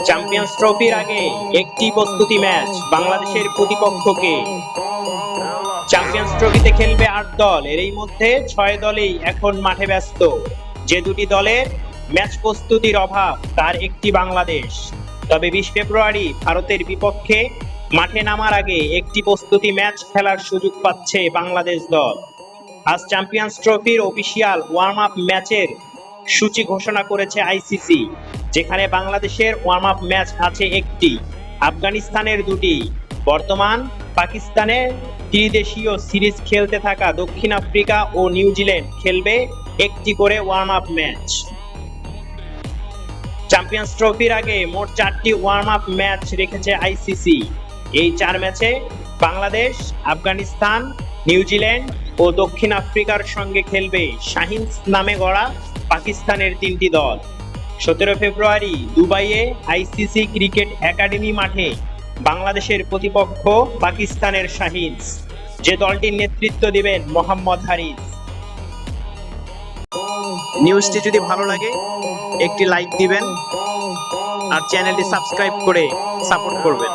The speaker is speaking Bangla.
চ্যাম্পিয়ন্স ট্রফির আগে একটি প্রস্তুতি ম্যাচ বাংলাদেশের প্রতিপক্ষকে। চ্যাম্পিয়ন্স ট্রফিতে খেলবে ৮ দল, এরই মধ্যে ৬ দলই এখন মাঠে ব্যস্ত। যে দুটি দলের ম্যাচ প্রস্তুতির অভাব তার একটি বাংলাদেশ। তবে ২০ ফেব্রুয়ারি ভারতের বিপক্ষে মাঠে নামার আগে একটি প্রস্তুতি ম্যাচ খেলার সুযোগ পাচ্ছে বাংলাদেশ দল। আজ চ্যাম্পিয়ন্স ট্রফির অফিসিয়াল ওয়ার্ম আপ ম্যাচের সূচি ঘোষণা করেছে আইসিসি, যেখানে বাংলাদেশের ওয়ার্ম আপ ম্যাচ আছে একটি, আফগানিস্তানের দুটি। বর্তমান পাকিস্তানে ত্রিদেশীয় সিরিজ খেলতে থাকা দক্ষিণ আফ্রিকা ও নিউজিল্যান্ড খেলবে একটি করে ওয়ার্ম আপ ম্যাচ। চ্যাম্পিয়ন্স ট্রফির আগে মোট 4টি ওয়ার্ম আপ ম্যাচ রেখেছে আইসিসি। এই 4 ম্যাচে বাংলাদেশ, আফগানিস্তান, নিউজিল্যান্ড ও দক্ষিণ আফ্রিকার সঙ্গে খেলবে শাহিনস নামে গড়া পাকিস্তানের 3টি দল। 17 ফেব্রুয়ারি দুবাইয়ে আইসিসি ক্রিকেট একাডেমি মাঠে বাংলাদেশের প্রতিপক্ষ পাকিস্তানের শাহিনস, যে দলটির নেতৃত্ব দিবেন মোহাম্মদ হারিস। নিউজটি যদি ভালো লাগে একটি লাইক দিবেন আর চ্যানেলটি সাবস্ক্রাইব করে সাপোর্ট করবেন।